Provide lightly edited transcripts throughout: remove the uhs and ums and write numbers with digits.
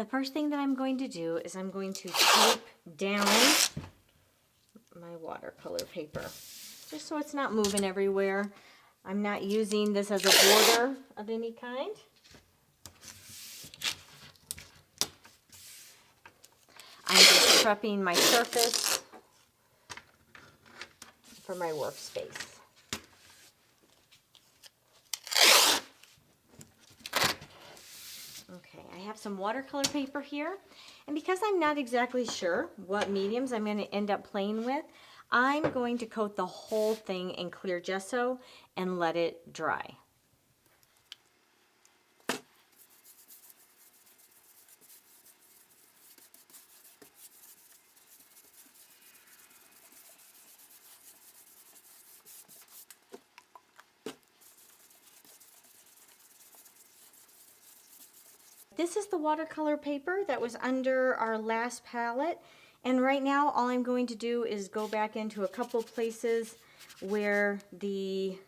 The first thing that I'm going to do is I'm going to tape down my watercolor paper, just so it's not moving everywhere. I'm not using this as a border of any kind. I'm just prepping my surface for my workspace. Okay, I have some watercolor paper here, and because I'm not exactly sure what mediums I'm going to end up playing with, I'm going to coat the whole thing in clear gesso and let it dry. This is the watercolor paper that was under our last palette, and right now all I'm going to do is go back into a couple places where the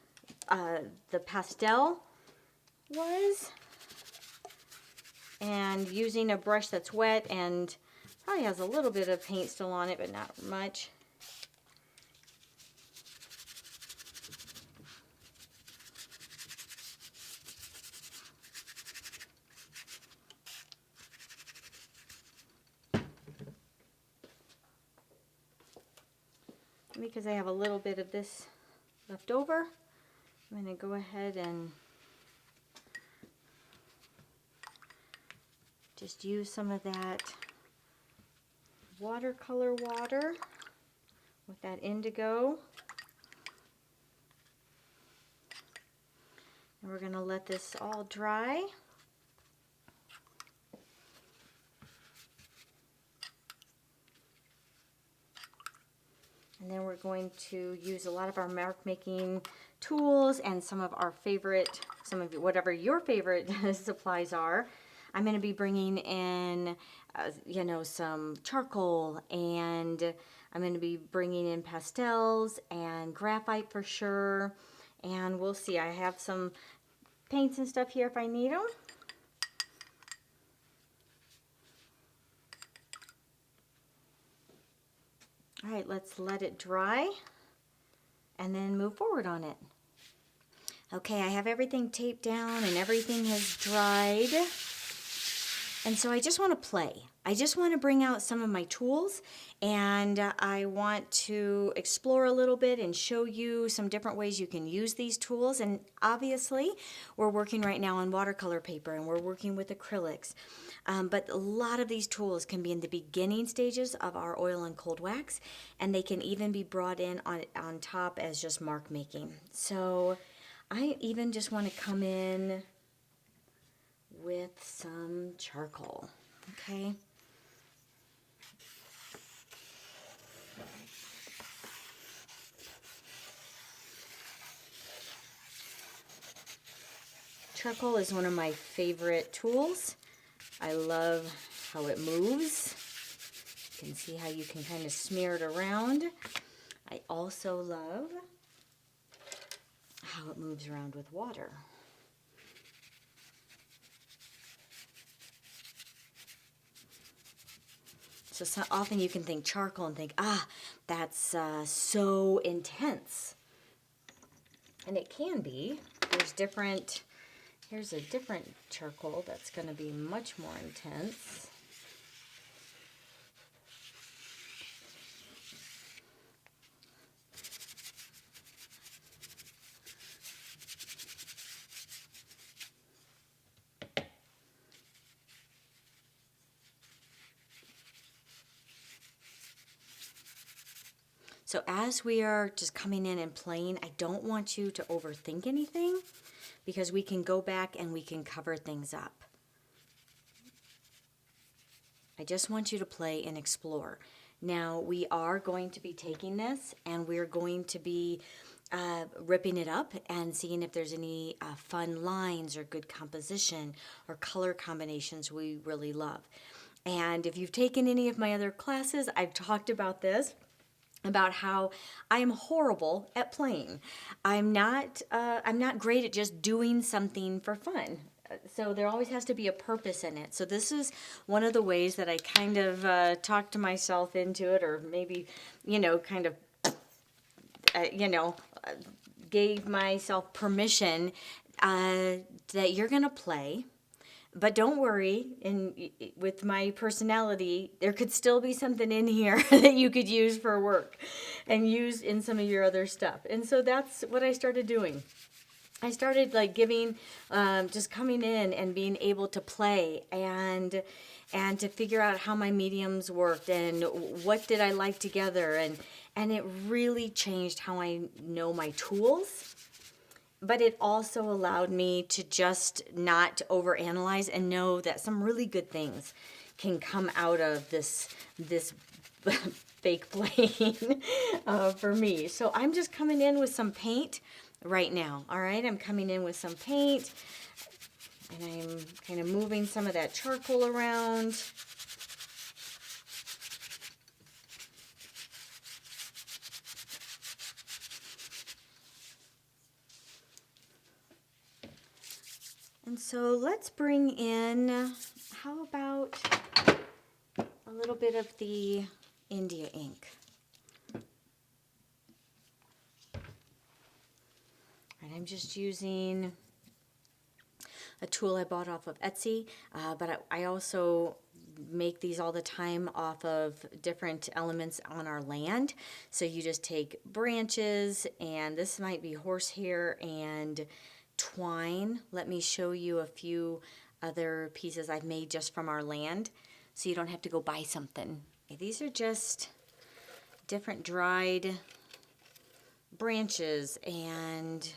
pastel was, and using a brush that's wet and probably has a little bit of paint still on it, but not much. Because I have a little bit of this left over, I'm going to go ahead and just use some of that watercolor water with that indigo. And we're going to let this all dry. And then we're going to use a lot of our mark making tools and some of our favorite, whatever your favorite supplies are. I'm going to be bringing in, you know, some charcoal, and I'm going to be bringing in pastels and graphite for sure. And we'll see. I have some paints and stuff here if I need them. All right, let's let it dry and then move forward on it. Okay, I have everything taped down and everything has dried. And so I just want to play. I just want to bring out some of my tools, and I want to explore a little bit and show you some different ways you can use these tools. And obviously, we're working right now on watercolor paper and we're working with acrylics. But a lot of these tools can be in the beginning stages of our oil and cold wax, and they can even be brought in on top as just mark making. So I even just want to come in with some charcoal, okay? Charcoal is one of my favorite tools. I love how it moves. You can see how you can kind of smear it around. I also love how it moves around with water. So often you can think charcoal and think, ah, that's so intense. And it can be. Here's a different charcoal that's going to be much more intense. So as we are just coming in and playing, I don't want you to overthink anything, because we can go back and we can cover things up. I just want you to play and explore. Now we are going to be taking this and we're going to be ripping it up and seeing if there's any fun lines or good composition or color combinations we really love. And if you've taken any of my other classes, I've talked about this, about how I am horrible at playing. I'm not great at just doing something for fun. So there always has to be a purpose in it. So this is one of the ways that I kind of talked myself into it, or maybe, kind of, you know, gave myself permission that you're going to play. But don't worry, with my personality, there could still be something in here that you could use for work and use in some of your other stuff. And so that's what I started doing. I started like giving, just coming in and being able to play and to figure out how my mediums worked and what did I like together. And it really changed how I know my tools. But it also allowed me to just not overanalyze and know that some really good things can come out of this fake playing for me. So I'm just coming in with some paint right now. All right, I'm coming in with some paint, and I'm kind of moving some of that charcoal around. And so let's bring in, how about a little bit of the India ink. And I'm just using a tool I bought off of Etsy, but I also make these all the time off of different elements on our land. So you just take branches, and this might be horsehair and twine. Let me show you a few other pieces I've made just from our land, so you don't have to go buy something. These are just different dried branches and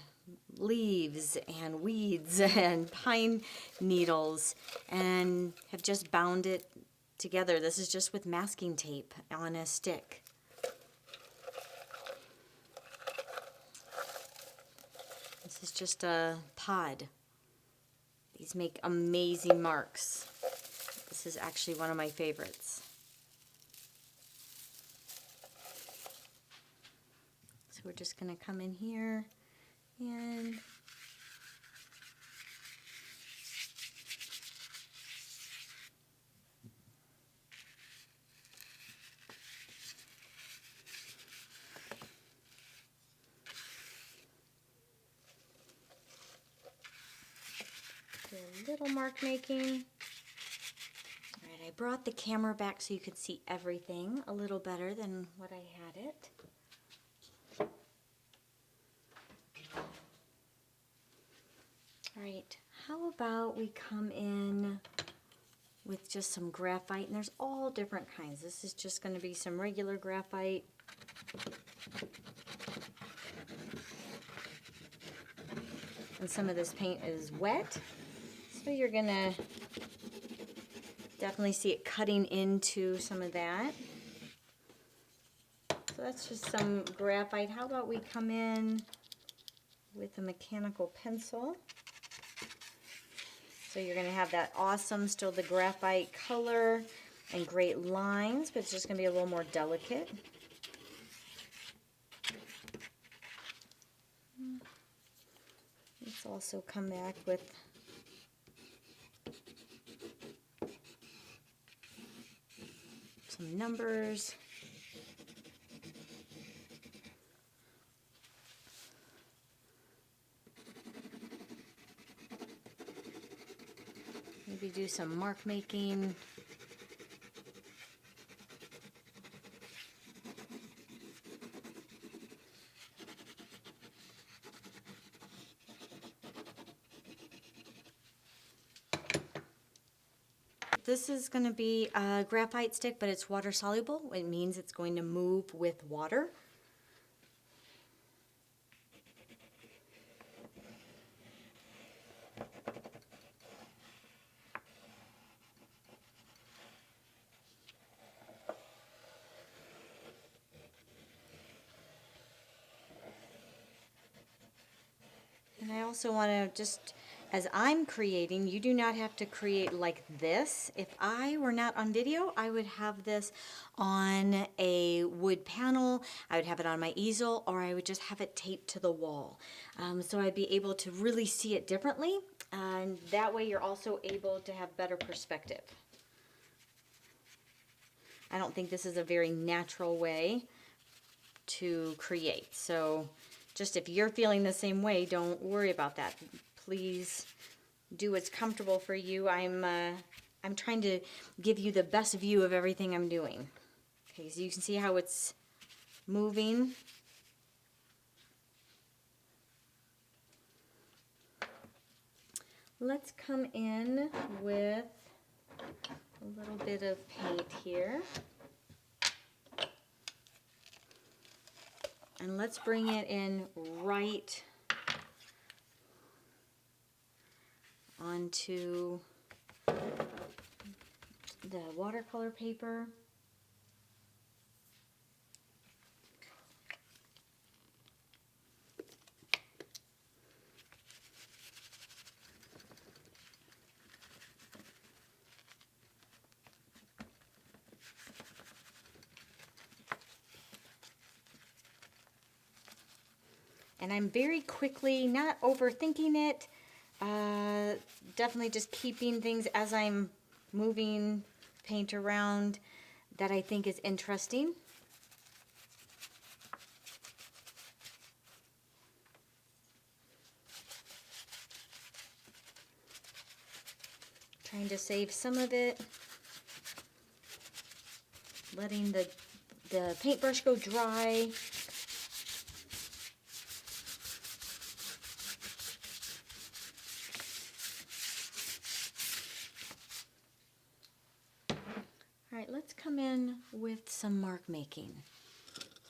leaves and weeds and pine needles, and have just bound it together. This is just with masking tape on a stick. This is just a pod. These make amazing marks. This is actually one of my favorites. So we're just going to come in here and do a little mark making. All right, I brought the camera back so you could see everything a little better than what I had it. All right, how about we come in with just some graphite, and there's all different kinds. This is just going to be some regular graphite. And some of this paint is wet, so you're going to definitely see it cutting into some of that. So that's just some graphite. How about we come in with a mechanical pencil? So you're going to have that awesome, still the graphite color and great lines, but it's just going to be a little more delicate. Let's also come back with some numbers. Maybe do some mark making. This is going to be a graphite stick, but it's water soluble. It means it's going to move with water. And I also want to just, as I'm creating, you do not have to create like this. If I were not on video, I would have this on a wood panel, I would have it on my easel, or I would just have it taped to the wall. So I'd be able to really see it differently. And that way you're also able to have better perspective. I don't think this is a very natural way to create. So just if you're feeling the same way, don't worry about that. Please do what's comfortable for you. I'm trying to give you the best view of everything I'm doing. Okay, so you can see how it's moving. Let's come in with a little bit of paint here. And let's bring it in right onto the watercolor paper. And I'm very quickly, not overthinking it, definitely just keeping things as I'm moving paint around that I think is interesting. Trying to save some of it, letting the paintbrush go dry. All right, let's come in with some mark making.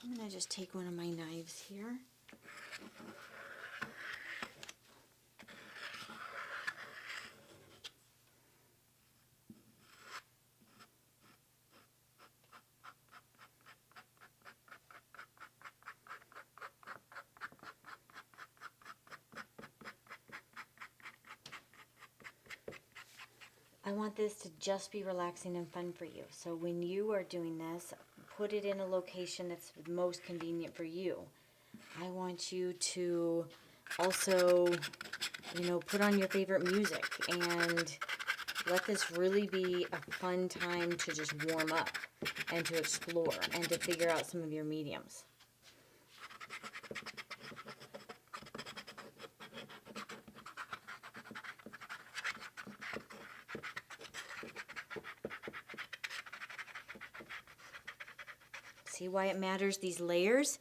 I'm going to just take one of my knives here. I want this to just be relaxing and fun for you. So when you are doing this, put it in a location that's most convenient for you. I want you to also, put on your favorite music and let this really be a fun time to just warm up and to explore and to figure out some of your mediums. See why it matters, these layers?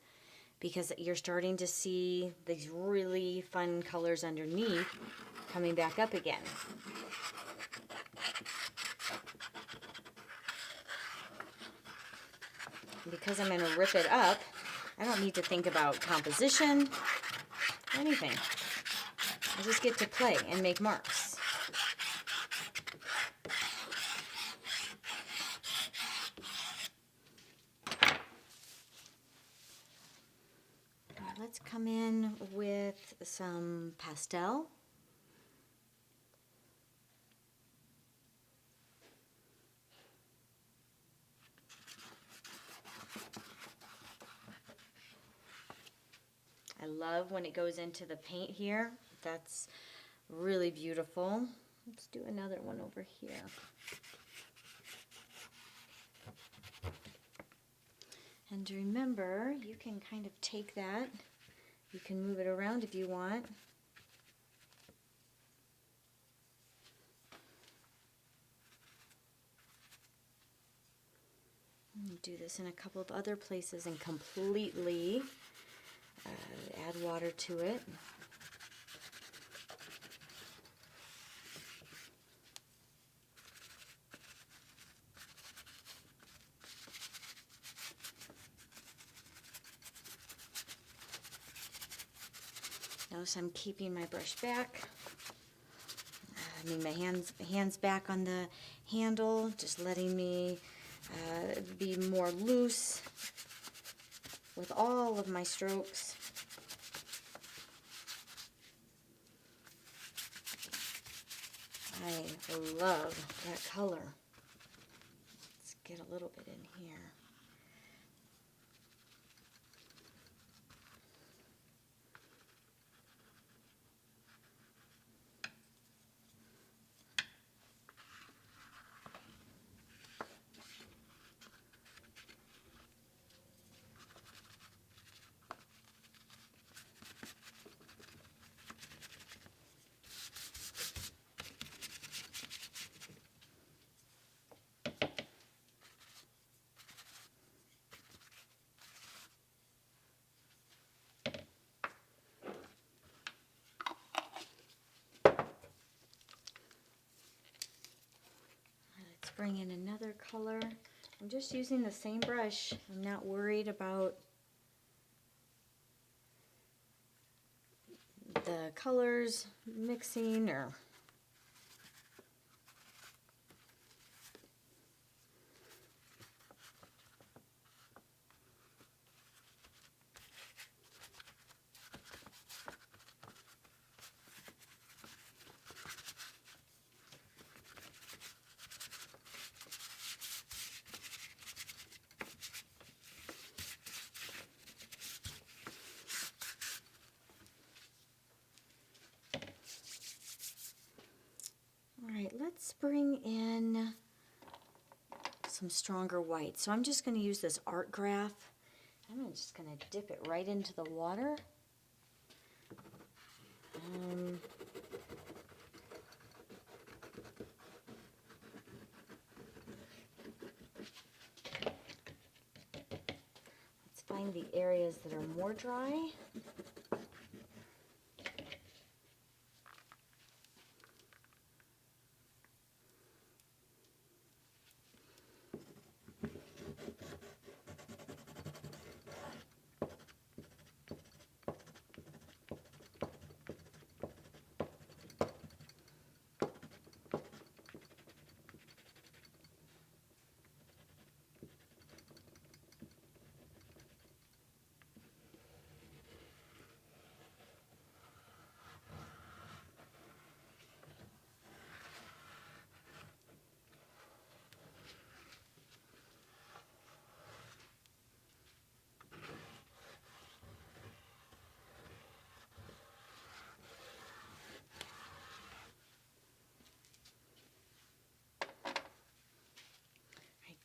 Because you're starting to see these really fun colors underneath coming back up again. Because I'm going to rip it up, I don't need to think about composition, anything. I just get to play and make marks. Let's come in with some pastel. I love when it goes into the paint here. That's really beautiful. Let's do another one over here. And remember, you can kind of take that. You can move it around if you want. Do this in a couple of other places and completely add water to it. Notice I'm keeping my brush back. My hands back on the handle, just letting me be more loose with all of my strokes. I love that color. Let's get a little bit in here. bring in another color. I'm just using the same brush. I'm not worried about the colors mixing or Alright, let's bring in some stronger white. So I'm just going to use this art graph. I'm just going to dip it right into the water. Let's find the areas that are more dry.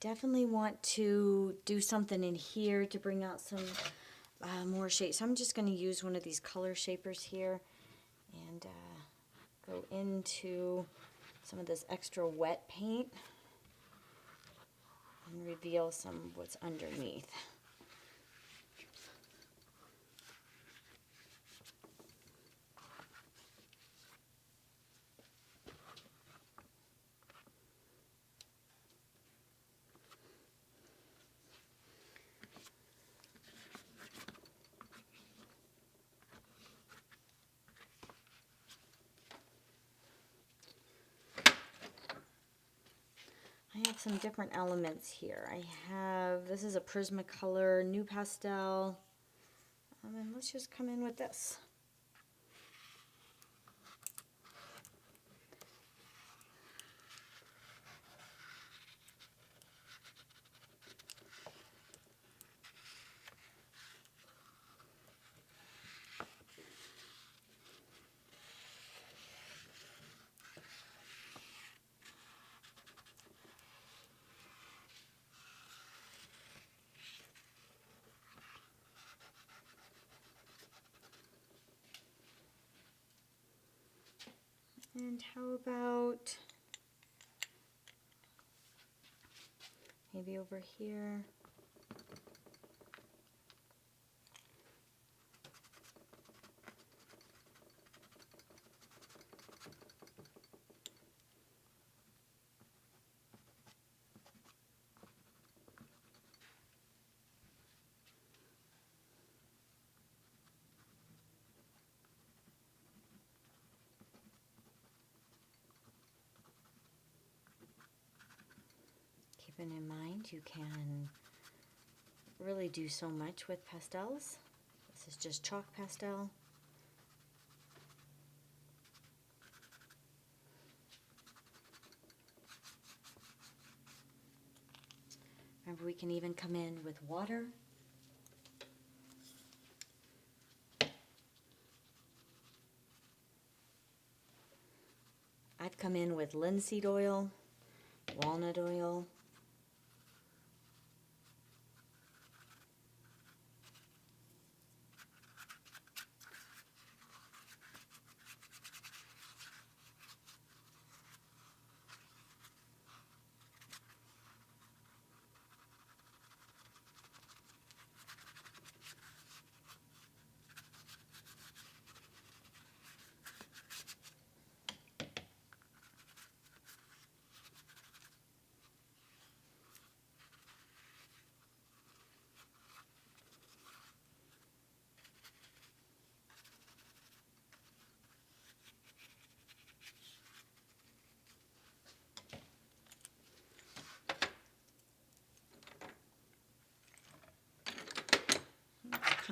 Definitely want to do something in here to bring out some more shade. So I'm just going to use one of these color shapers here and go into some of this extra wet paint and reveal some of what's underneath. I have some different elements here. This is a Prismacolor new pastel. And let's just come in with this. And how about maybe over here? Keeping in mind you can really do so much with pastels. This is just chalk pastel. Remember, we can even come in with water. I've come in with linseed oil, walnut oil.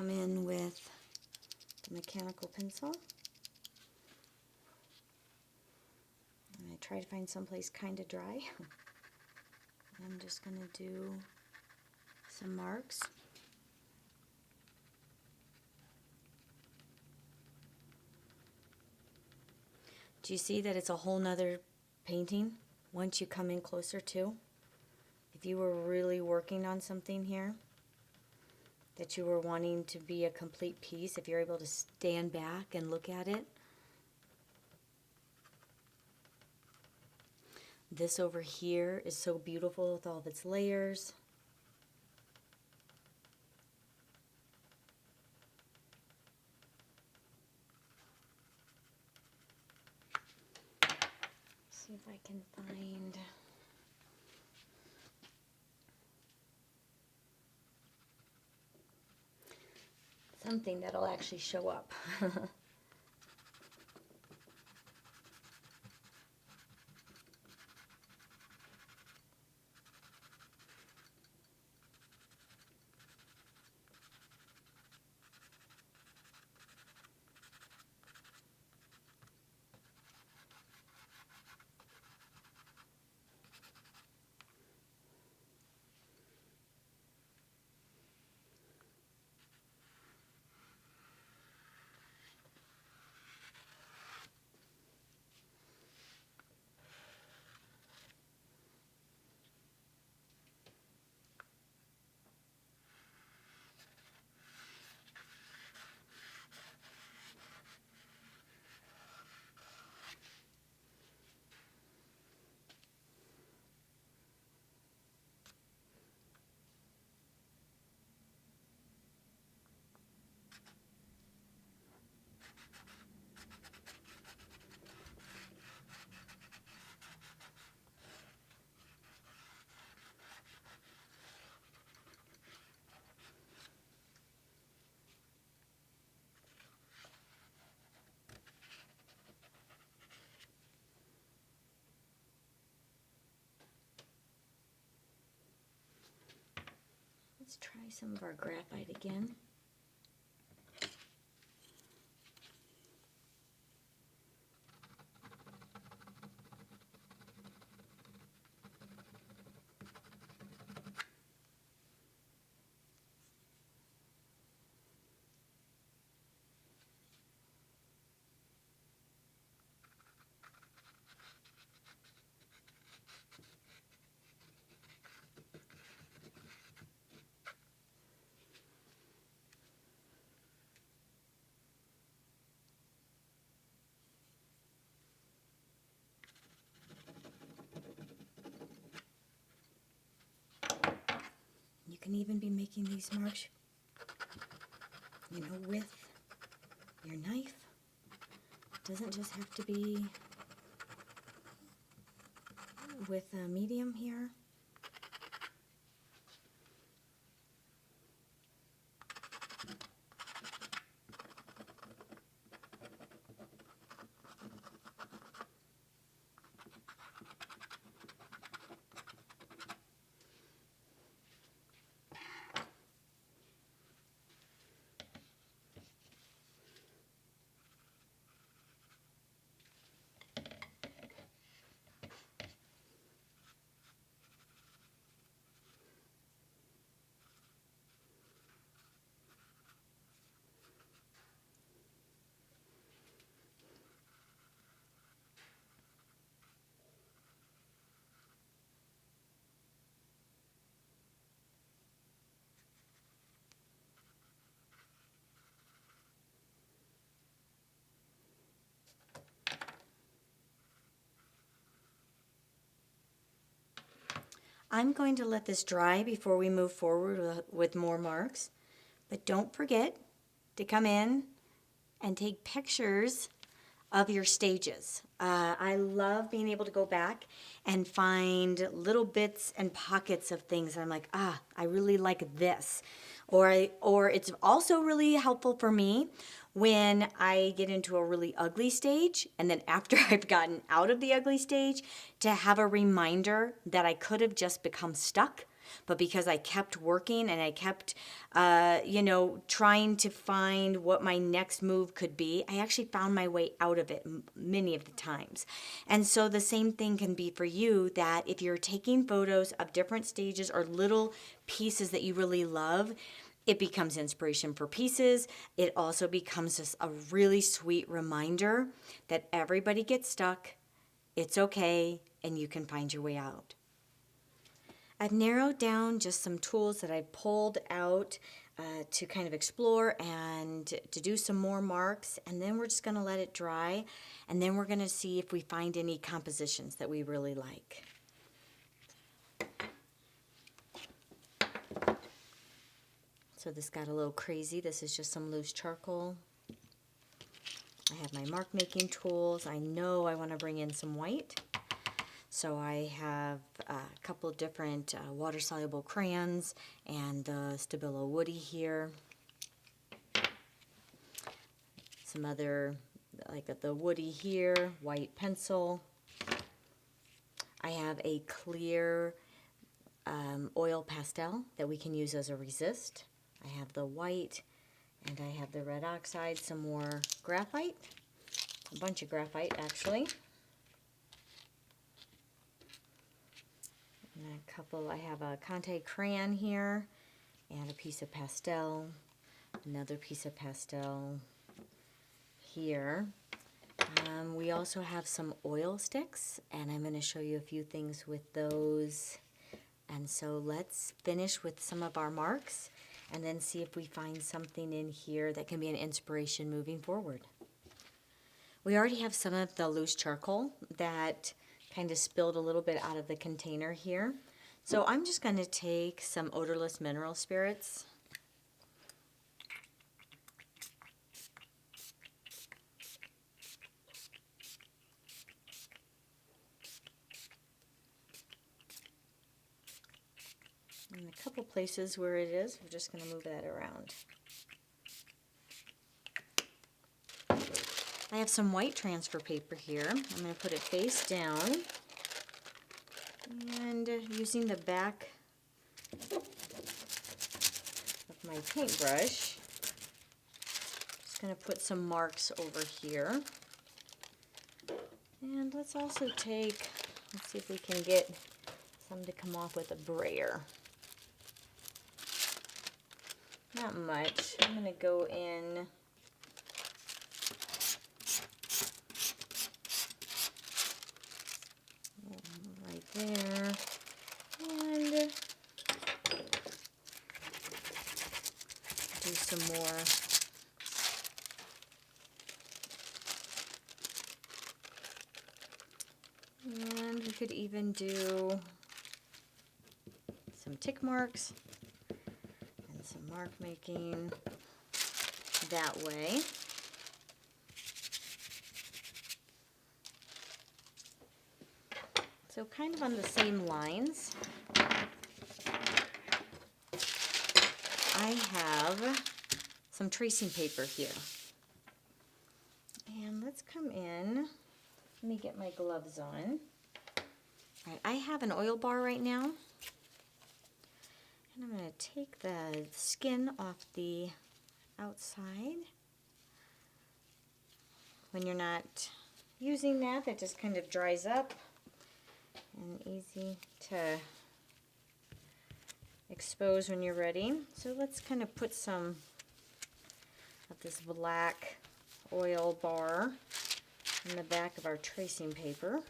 come in with the mechanical pencil. And I try to find someplace kind of dry. I'm just going to do some marks. Do you see that it's a whole nother painting once you come in closer to? If you were really working on something here, that you were wanting to be a complete piece, if you're able to stand back and look at it. This over here is so beautiful with all of its layers. See if I can find something that'll actually show up. Let's try some of our graphite again. You can even be making these marks, you know, with your knife. It doesn't just have to be with a medium here. I'm going to let this dry before we move forward with more marks. But don't forget to come in and take pictures of your stages. I love being able to go back and find little bits and pockets of things. I'm like, I really like this. Or it's also really helpful for me when I get into a really ugly stage, and then after I've gotten out of the ugly stage, to have a reminder that I could have just become stuck, But because I kept working and I kept, you know, trying to find what my next move could be, I actually found my way out of it many of the times. And so the same thing can be for you, that if you're taking photos of different stages or little pieces that you really love, it becomes inspiration for pieces. It also becomes just a really sweet reminder that everybody gets stuck, it's okay, and you can find your way out. I've narrowed down just some tools that I pulled out to kind of explore and to do some more marks, and then we're just going to let it dry, and then we're going to see if we find any compositions that we really like. So this got a little crazy. This is just some loose charcoal. I have my mark making tools. I know I want to bring in some white. So I have a couple of different water-soluble crayons and the Stabilo Woody here. Some other, like the Woody here, white pencil. I have a clear oil pastel that we can use as a resist. I have the white, and I have the red oxide, some more graphite, a bunch of graphite actually. And a couple, I have a Conte crayon here, and a piece of pastel, another piece of pastel here. We also have some oil sticks, and I'm going to show you a few things with those. And so let's finish with some of our marks, and then see if we find something in here that can be an inspiration moving forward. We already have some of the loose charcoal that kind of spilled a little bit out of the container here. So I'm just going to take some odorless mineral spirits. In a couple places where it is, we're just going to move that around. I have some white transfer paper here. I'm going to put it face down. And using the back of my paintbrush, just going to put some marks over here. And let's also take, let's see if we can get some to come off with a brayer. Not much. I'm going to go in right there, and do some more. And we could even do some tick marks and some mark making that way. So kind of on the same lines, I have some tracing paper here. And let's come in. Let me get my gloves on. All right, I have an oil bar right now. And I'm going to take the skin off the outside. When you're not using that, that just kind of dries up. And easy to expose when you're ready. So let's kind of put some of this black oil bar in the back of our tracing paper.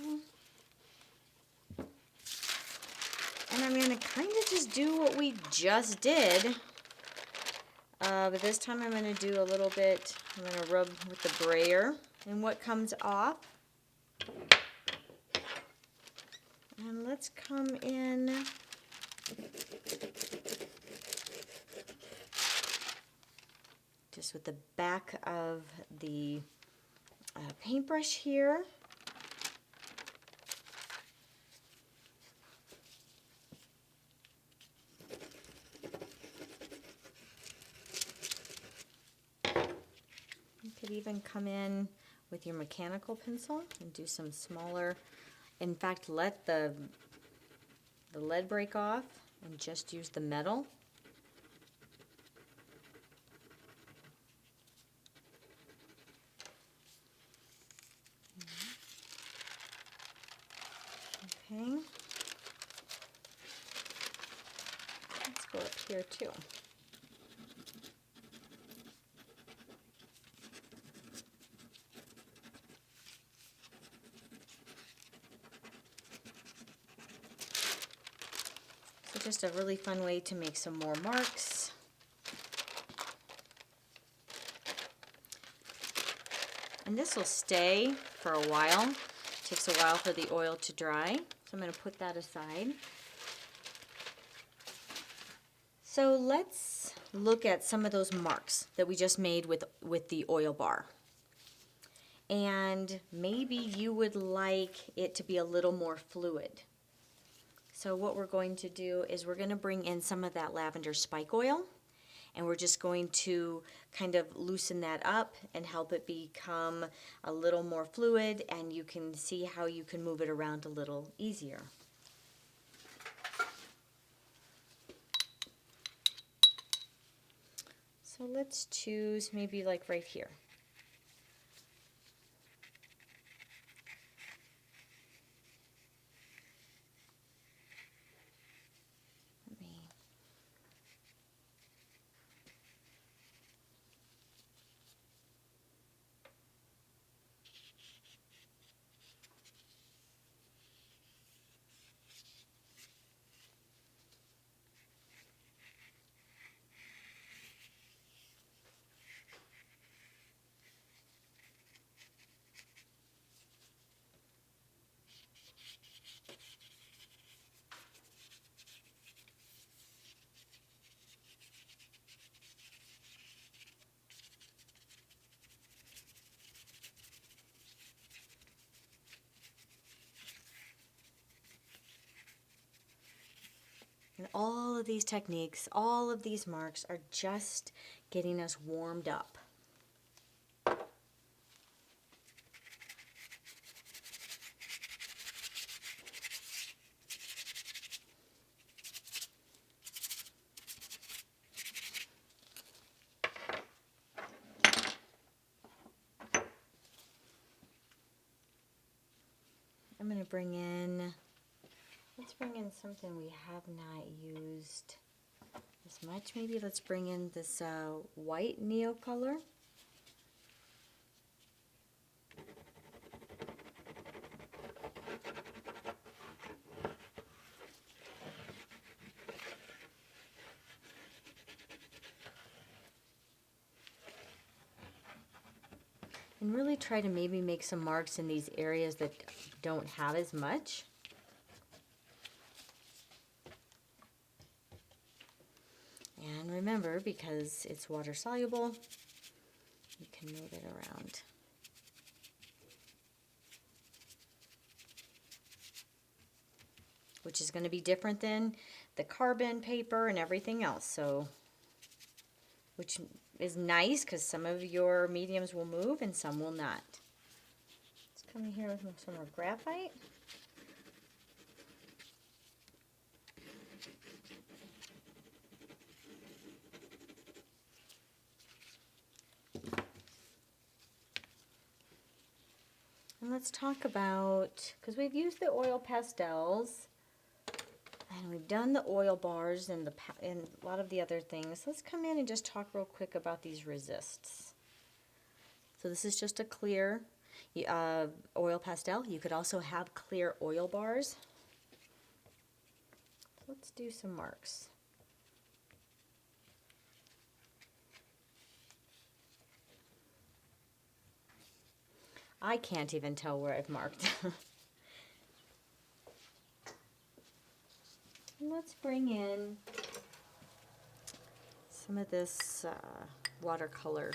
And I'm going to kind of just do what we just did. But this time I'm going to do a little bit, I'm going to rub with the brayer. And what comes off, and let's come in just with the back of the paintbrush here. You could even come in with your mechanical pencil and do some smaller. In fact, let the the lead break off and just use the metal. Okay. Let's go up here too. So just a really fun way to make some more marks. And this will stay for a while. It takes a while for the oil to dry. So I'm going to put that aside. So let's look at some of those marks that we just made with the oil bar. And maybe you would like it to be a little more fluid. So what we're going to do is we're going to bring in some of that lavender spike oil, and we're just going to kind of loosen that up and help it become a little more fluid, and you can see how you can move it around a little easier. So let's choose maybe like right here. And all of these techniques, all of these marks are just getting us warmed up. I'm going to bring in, let's bring in something we have not used as much. Maybe let's bring in this white neo color. And really try to maybe make some marks in these areas that don't have as much. And remember, because it's water soluble, you can move it around. Which is going to be different than the carbon paper and everything else. So, which is nice because some of your mediums will move and some will not. Let's come in here with some more graphite. And let's talk about, because we've used the oil pastels, and we've done the oil bars and a lot of the other things. Let's come in and just talk real quick about these resists. So this is just a clear oil pastel. You could also have clear oil bars. Let's do some marks. I can't even tell where I've marked. Let's bring in some of this watercolor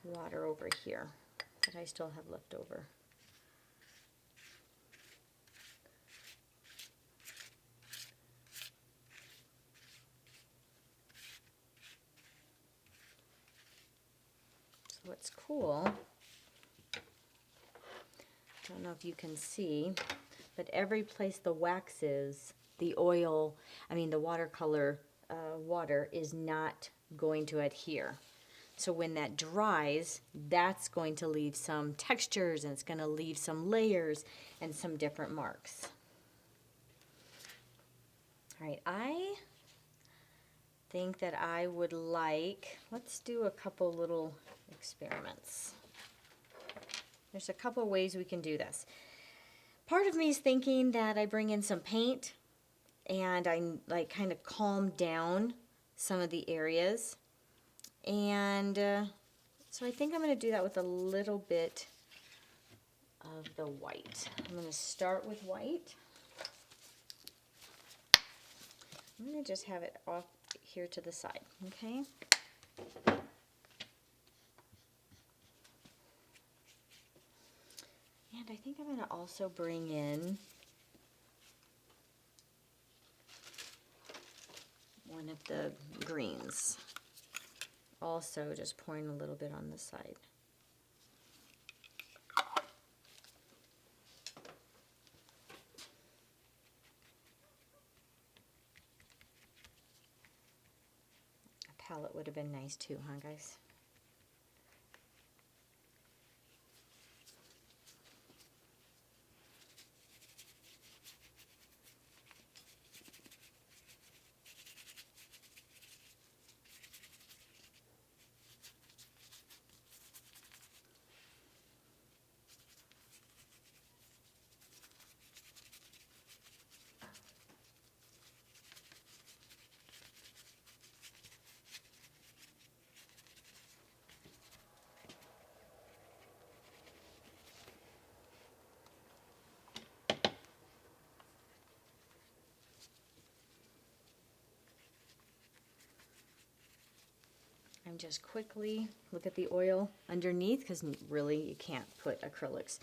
water over here that I still have left over. So what's cool, I don't know if you can see, but every place the wax is the oil, the watercolor water is not going to adhere. So when that dries, that's going to leave some textures, and it's going to leave some layers and some different marks. All right, I think that I would like, let's do a couple little experiments. There's a couple ways we can do this. Part of me is thinking that I bring in some paint and I like kind of calm down some of the areas. And so I think I'm going to do that with a little bit of the white. I'm going to start with white. I'm going to just have it off here to the side, okay? And I think I'm going to also bring in one of the greens. Also just pouring a little bit on the side. A palette would have been nice too, huh guys? I'm just quickly look at the oil underneath, because really you can't put acrylics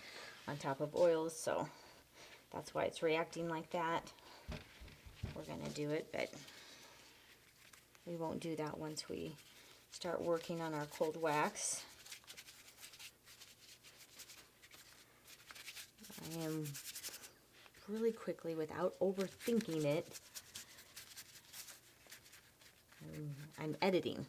on top of oils, so that's why it's reacting like that. We're going to do it, but we won't do that once we start working on our cold wax. I am really quickly, without overthinking it, I'm editing.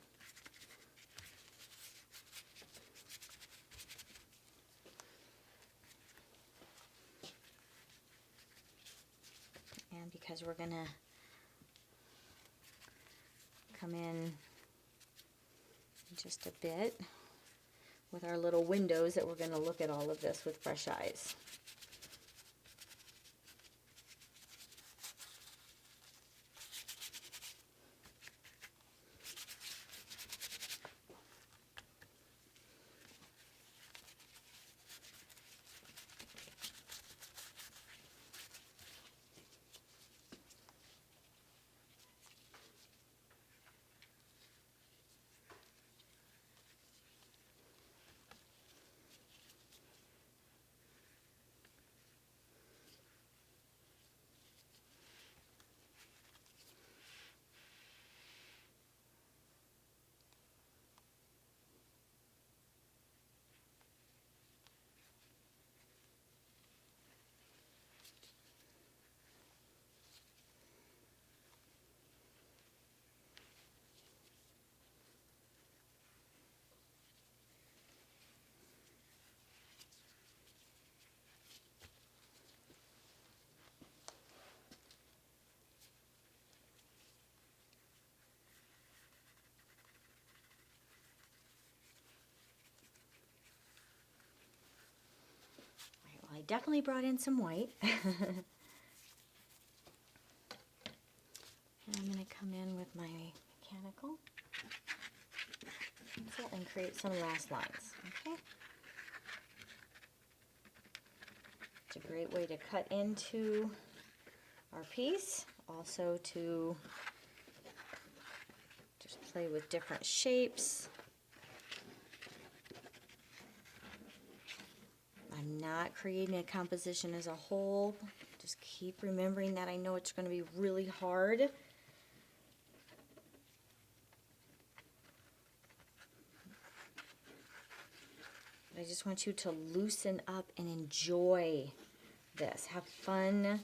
And because we're going to come in just a bit with our little windows, that we're going to look at all of this with fresh eyes. I definitely brought in some white. And I'm going to come in with my mechanical pencil and create some last lines. Okay. It's a great way to cut into our piece. Also to just play with different shapes. I'm not creating a composition as a whole. Just keep remembering that. I know it's going to be really hard. I just want you to loosen up and enjoy this. Have fun.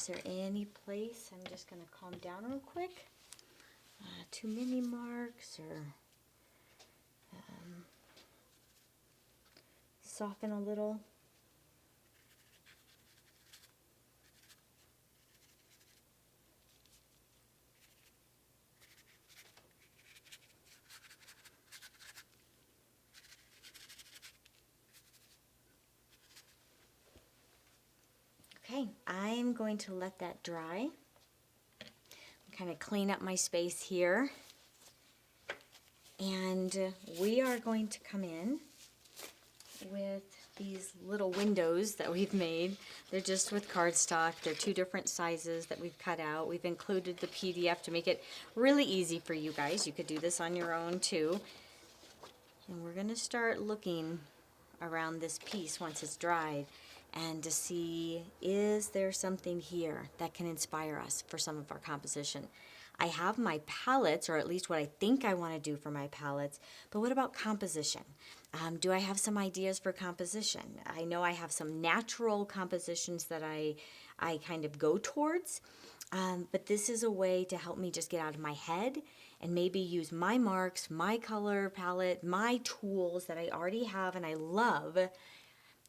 Is there any place? I'm just going to calm down real quick. Too many marks, or soften a little. Okay, I'm going to let that dry. Kind of clean up my space here. And we are going to come in with these little windows that we've made. They're just with cardstock. They're 2 different sizes that we've cut out. We've included the PDF to make it really easy for you guys. You could do this on your own too. And we're going to start looking around this piece once it's dried and to see, is there something here that can inspire us for some of our composition. I have my palettes, or at least what I think I want to do for my palettes, but what about composition? Do I have some ideas for composition? I know I have some natural compositions that I kind of go towards, but this is a way to help me just get out of my head and maybe use my marks, my color palette, my tools that I already have and I love,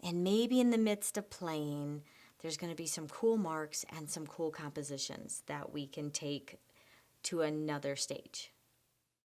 and maybe in the midst of playing, there's going to be some cool marks and some cool compositions that we can take to another stage.